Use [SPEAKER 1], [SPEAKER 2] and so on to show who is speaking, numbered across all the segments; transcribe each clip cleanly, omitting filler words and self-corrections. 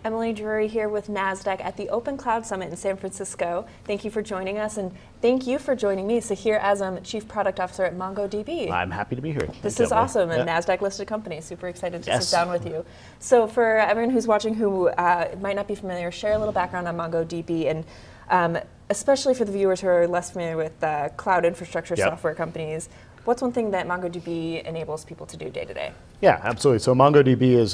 [SPEAKER 1] Emily Drury here with NASDAQ at the Open Cloud Summit in San Francisco. Thank you for joining us, and thank you for joining me, Sahir Azam, Chief Product Officer at MongoDB.
[SPEAKER 2] I'm happy to be here.
[SPEAKER 1] This is awesome, a NASDAQ-listed company. Super excited to sit down with you. So for everyone who's watching who might not be familiar, share a little background on MongoDB, and especially for the viewers who are less familiar with cloud infrastructure software companies. What's one thing that MongoDB enables people to do day to day?
[SPEAKER 2] Yeah, absolutely. So MongoDB is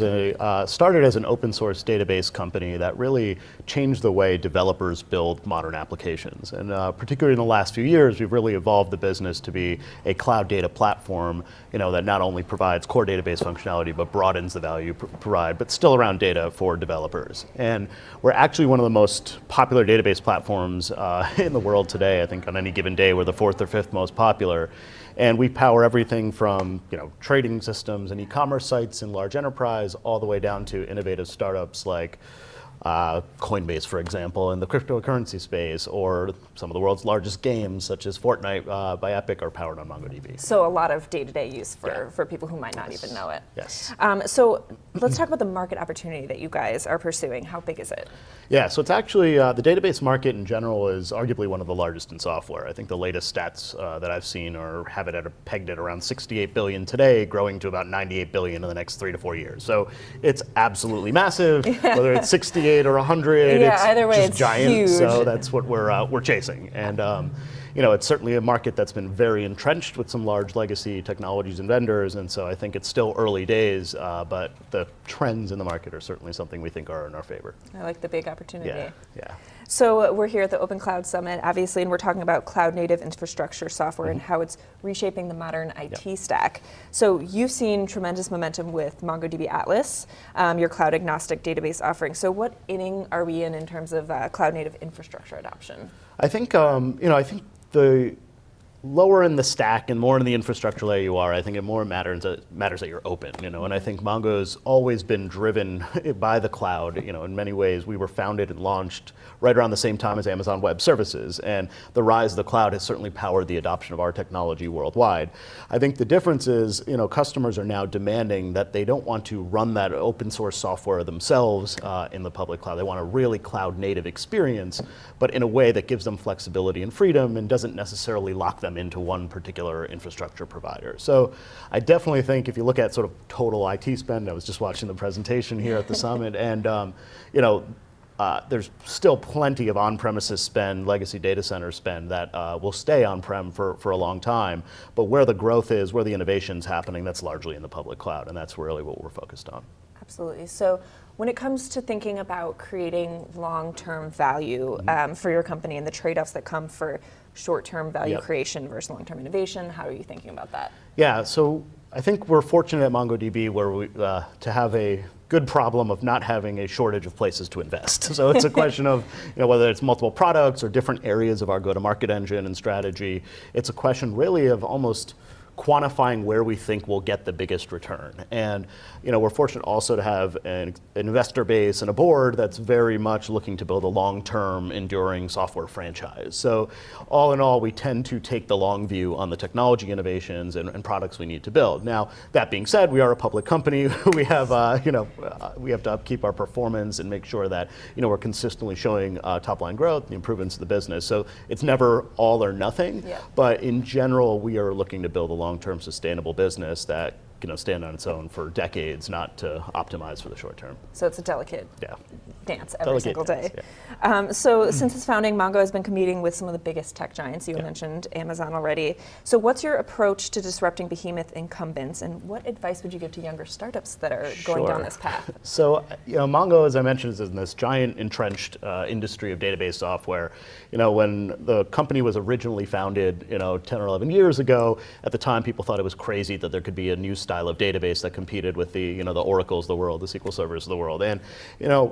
[SPEAKER 2] started as an open source database company that really changed the way developers build modern applications. And particularly in the last few years, we've really evolved the business to be a cloud data platform, that not only provides core database functionality, but broadens the value provide, but still around data for developers. And we're actually one of the most popular database platforms in the world today. I think on any given day, we're the 4th or 5th most popular. And we power everything from trading systems and e-commerce sites in large enterprise all the way down to innovative startups like Coinbase, for example, in the cryptocurrency space, or some of the world's largest games, such as Fortnite by Epic, are powered on MongoDB.
[SPEAKER 1] So a lot of day-to-day use for people who might not even know it.
[SPEAKER 2] Yes.
[SPEAKER 1] So let's talk about the market opportunity that you guys are pursuing. How big is it?
[SPEAKER 2] Yeah, so it's actually, the database market in general is arguably one of the largest in software. I think the latest stats that I've seen have it pegged at around 68 billion today, growing to about 98 billion in the next 3 to 4 years. So it's absolutely massive, whether it's 68 or 100,
[SPEAKER 1] either way,
[SPEAKER 2] it's giant.
[SPEAKER 1] Huge.
[SPEAKER 2] So that's what we're chasing. And it's certainly a market that's been very entrenched with some large legacy technologies and vendors. And so I think it's still early days, but the trends in the market are certainly something we think are in our favor.
[SPEAKER 1] I like the big opportunity.
[SPEAKER 2] Yeah.
[SPEAKER 1] So we're here at the Open Cloud Summit, obviously, and we're talking about cloud native infrastructure software and how it's reshaping the modern IT stack. So you've seen tremendous momentum with MongoDB Atlas, your cloud agnostic database offering. So what inning are we in terms of cloud native infrastructure adoption?
[SPEAKER 2] I think the lower in the stack and more in the infrastructure layer you are, I think it more matters that you're open, and I think Mongo's always been driven by the cloud. In many ways, we were founded and launched right around the same time as Amazon Web Services, and the rise of the cloud has certainly powered the adoption of our technology worldwide. I think the difference is, customers are now demanding that they don't want to run that open source software themselves in the public cloud. They want a really cloud native experience, but in a way that gives them flexibility and freedom and doesn't necessarily lock them into one particular infrastructure provider. So I definitely think if you look at sort of total IT spend, I was just watching the presentation here at the summit, and there's still plenty of on-premises spend, legacy data center spend that will stay on-prem for a long time. But where the growth is, where the innovation's happening, that's largely in the public cloud, and that's really what we're focused on.
[SPEAKER 1] Absolutely. So when it comes to thinking about creating long-term value for your company and the trade-offs that come for short-term value creation versus long-term innovation, how are you thinking about that? Yeah,
[SPEAKER 2] so I think we're fortunate at MongoDB where we to have a good problem of not having a shortage of places to invest. So it's a question of whether it's multiple products or different areas of our go-to-market engine and strategy. It's a question really of almost quantifying where we think we'll get the biggest return. And we're fortunate also to have an investor base and a board that's very much looking to build a long-term, enduring software franchise. So all in all, we tend to take the long view on the technology innovations and products we need to build. Now, that being said, we are a public company. We have, we have to upkeep our performance and make sure that, we're consistently showing top-line growth, the improvements of the business. So it's never all or nothing. But in general, we are looking to build a long-term sustainable business that stand on its own for decades, not to optimize for the short term.
[SPEAKER 1] So it's a delicate dance every
[SPEAKER 2] delicate
[SPEAKER 1] single
[SPEAKER 2] dance,
[SPEAKER 1] day. So since its founding, Mongo has been competing with some of the biggest tech giants. You mentioned Amazon already. So what's your approach to disrupting behemoth incumbents, and what advice would you give to younger startups that are going down this path?
[SPEAKER 2] So Mongo, as I mentioned, is in this giant entrenched industry of database software. When the company was originally founded 10 or 11 years ago, at the time people thought it was crazy that there could be a new style of database that competed with the the Oracles of the world, the SQL servers of the world. And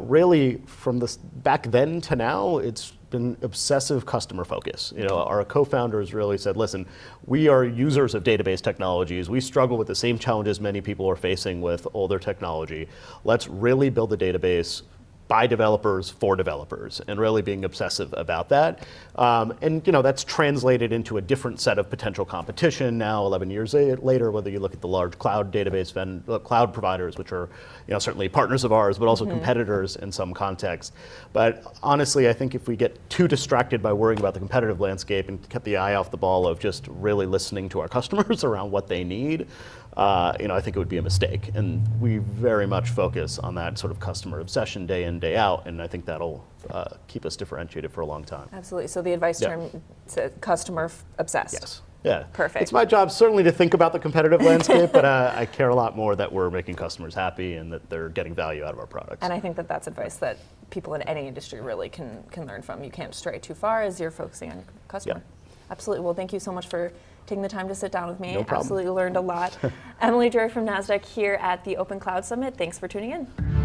[SPEAKER 2] really from back then to now, it's been obsessive customer focus. Our co-founders really said, listen, we are users of database technologies. We struggle with the same challenges many people are facing with older technology. Let's really build a database by developers for developers, and really being obsessive about that. And that's translated into a different set of potential competition now, 11 years later, whether you look at the large cloud database cloud providers, which are certainly partners of ours, but also competitors in some contexts. But honestly, I think if we get too distracted by worrying about the competitive landscape and kept the eye off the ball of just really listening to our customers around what they need, I think it would be a mistake. And we very much focus on that sort of customer obsession day in, day out, and I think that'll keep us differentiated for a long time.
[SPEAKER 1] Absolutely. So the advice term is customer obsessed.
[SPEAKER 2] Yes. Yeah.
[SPEAKER 1] Perfect.
[SPEAKER 2] It's my job certainly to think about the competitive landscape, but I care a lot more that we're making customers happy and that they're getting value out of our products.
[SPEAKER 1] And I think that that's advice that people in any industry really can learn from. You can't stray too far as you're focusing on your customer.
[SPEAKER 2] Yeah.
[SPEAKER 1] Absolutely. Well, thank you so much for taking the time to sit down with me.
[SPEAKER 2] No problem.
[SPEAKER 1] Absolutely learned a lot. Emily Joy from NASDAQ here at the Open Cloud Summit. Thanks for tuning in.